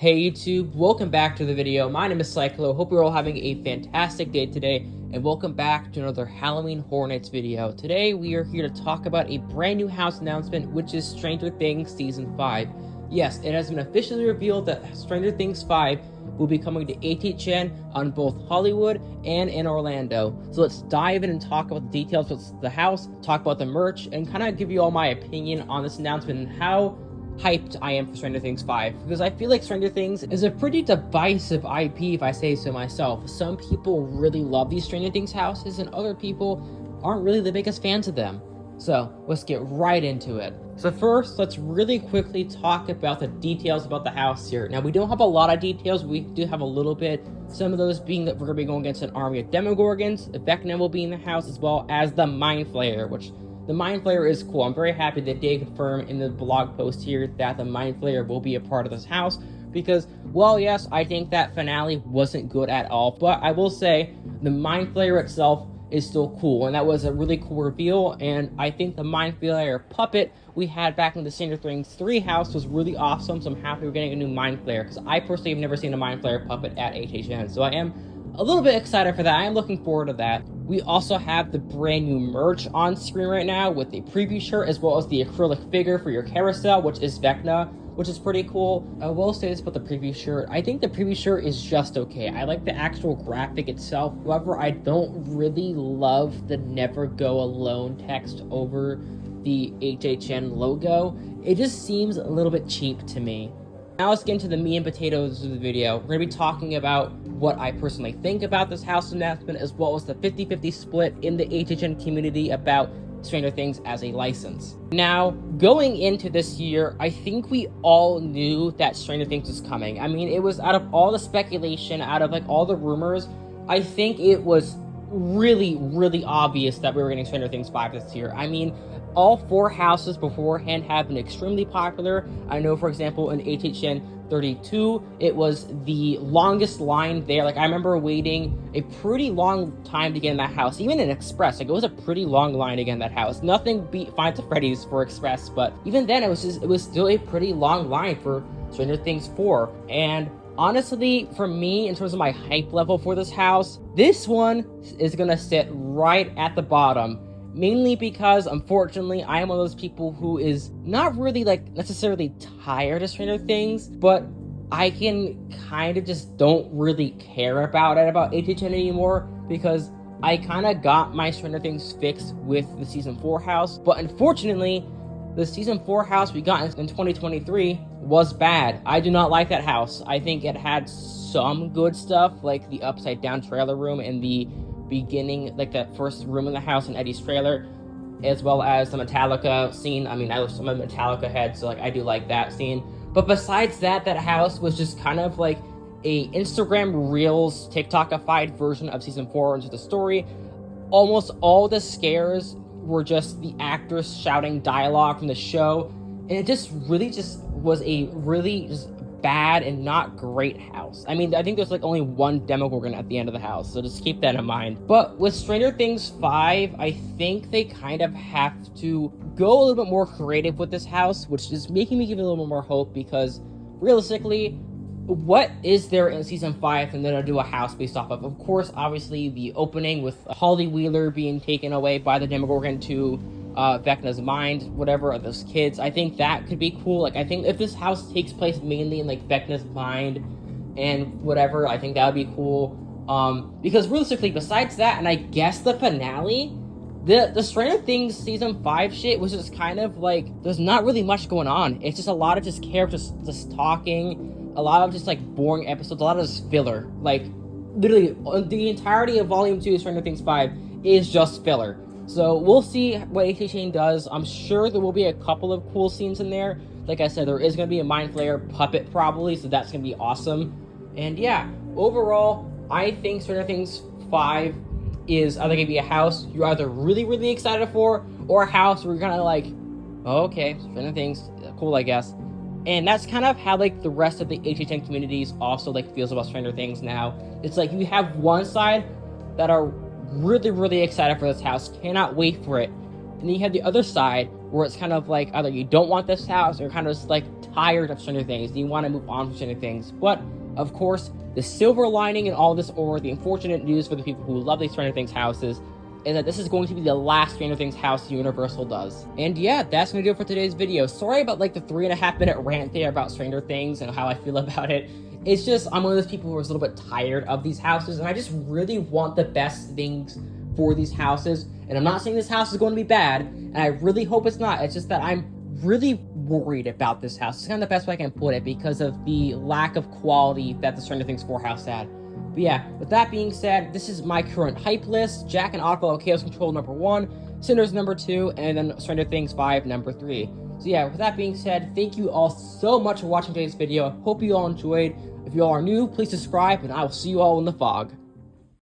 Hey YouTube, welcome back to the video. My name is Cyclo. Hope you're all having a fantastic day today, and welcome back to another Halloween Hornets video. Today we are here to talk about a brand new house announcement, which is Stranger Things Season 5. Yes, it has been officially revealed that Stranger Things 5 will be coming to HHN on both Hollywood and in Orlando. So let's dive in and talk about the details of the house, talk about the merch, and kind of give you all my opinion on this announcement and how hyped I am for Stranger Things 5, because I feel like Stranger Things is a pretty divisive IP, if I say so myself. Some people really love these Stranger Things houses, and other people aren't really the biggest fans of them. So let's get right into it. So first, let's really quickly talk about the details about the house here. Now, we don't have a lot of details, we do have a little bit. Some of those being that we're going to be going against an army of Demogorgons, Vecna will be in the house, as well as the Mind Flayer, which the Mind Flayer is cool. I'm very happy that they confirmed in the blog post here that the Mind Flayer will be a part of this house, because, well, yes, I think that finale wasn't good at all, but I will say the Mind Flayer itself is still cool, and that was a really cool reveal. And I think the Mind Flayer puppet we had back in the Stranger Things 3 house was really awesome, so I'm happy we're getting a new Mind Flayer, because I personally have never seen a Mind Flayer puppet at HHN, so I am a little bit excited for that. I am looking forward to that. We also have the brand new merch on screen right now with a preview shirt, as well as the acrylic figure for your carousel, which is Vecna, which is pretty cool. I will say this about the preview shirt. I think the preview shirt is just okay. I like the actual graphic itself. However, I don't really love the Never Go Alone text over the HHN logo. It just seems a little bit cheap to me. Now let's get into the meat and potatoes of the video. We're going to be talking about what I personally think about this house announcement, as well as the 50-50 split in the HHN community about Stranger Things as a license. Now, going into this year, I think we all knew that Stranger Things was coming. I mean, it was out of all the speculation, out of like all the rumors, I think it was really obvious that we were getting Stranger Things 5 this year. I mean, all 4 houses beforehand have been extremely popular. I know, for example, in HHN 32, it was the longest line there. Like, I remember waiting a pretty long time to get in that house. Even in Express, like, it was a pretty long line to get in that house. Nothing beat Five to Freddy's for Express, but even then, it was still a pretty long line for Stranger Things 4. And honestly, for me, in terms of my hype level for this house, this one is gonna sit right at the bottom. Mainly because, unfortunately, I am one of those people who is not really, like, necessarily tired of Stranger Things, but I can kind of just don't really care about HHN anymore, because I kind of got my Stranger Things fix with the Season 4 house. But unfortunately, the Season 4 house we got in 2023 was bad. I do not like that house. I think it had some good stuff, like the upside down trailer room and the beginning, like that first room in the house in Eddie's trailer, as well as the Metallica scene. I mean, I'm a Metallica head, so like I do like that scene. But besides that, that house was just kind of like a Instagram Reels, TikTokified version of Season 4 into the story. Almost all the scares were just the actors shouting dialogue from the show, and it just really just was a really just bad and not great house. I mean, I think there's like only one Demogorgon at the end of the house, so just keep that in mind. But with Stranger Things 5, I think they kind of have to go a little bit more creative with this house, which is making me give it a little bit more hope, because realistically, what is there in Season 5 and then to do a house based off of? Of course, obviously, the opening with Holly Wheeler being taken away by the Demogorgon to Vecna's mind, whatever, of those kids. I think that could be cool. Like, I think if this house takes place mainly in like Vecna's mind and whatever, I think that would be cool. Because realistically, besides that, and I guess the finale, the Stranger Things Season 5 shit was just kind of like, there's not really much going on. It's just a lot of just characters just talking, a lot of just like boring episodes, a lot of just filler. Like, literally, the entirety of Volume 2 of Stranger Things 5 is just filler. So we'll see what HHN does. I'm sure there will be a couple of cool scenes in there. Like I said, there is going to be a Mind Flayer puppet probably, so that's going to be awesome. And yeah, overall, I think Stranger Things 5 is either going to be a house you're either really excited for, or a house where you're kind of like, oh, okay, Stranger Things, cool, I guess. And that's kind of how like the rest of the HHN communities also like feels about Stranger Things now. It's like you have one side that are really excited for this house, cannot wait for it, and then you have the other side where it's kind of like either you don't want this house or you're kind of just like tired of Stranger Things and you want to move on from Stranger Things. But of course, the silver lining in all this, or the unfortunate news for the people who love these Stranger Things houses, is that this is going to be the last Stranger Things house Universal does. And yeah, that's gonna do it for today's video. Sorry about like the 3.5 minute rant there about Stranger Things and how I feel about it. It's just, I'm one of those people who is a little bit tired of these houses, and I just really want the best things for these houses. And I'm not saying this house is going to be bad, and I really hope it's not. It's just that I'm really worried about this house. It's kind of the best way I can put it because of the lack of quality that the Stranger Things 4 house had. But yeah, with that being said, this is my current hype list. Jack and Oddfellow Chaos Control number 1, Cinders number 2, and then Stranger Things 5 number 3. So yeah, with that being said, thank you all so much for watching today's video. I hope you all enjoyed. If you all are new, please subscribe, and I will see you all in the fog.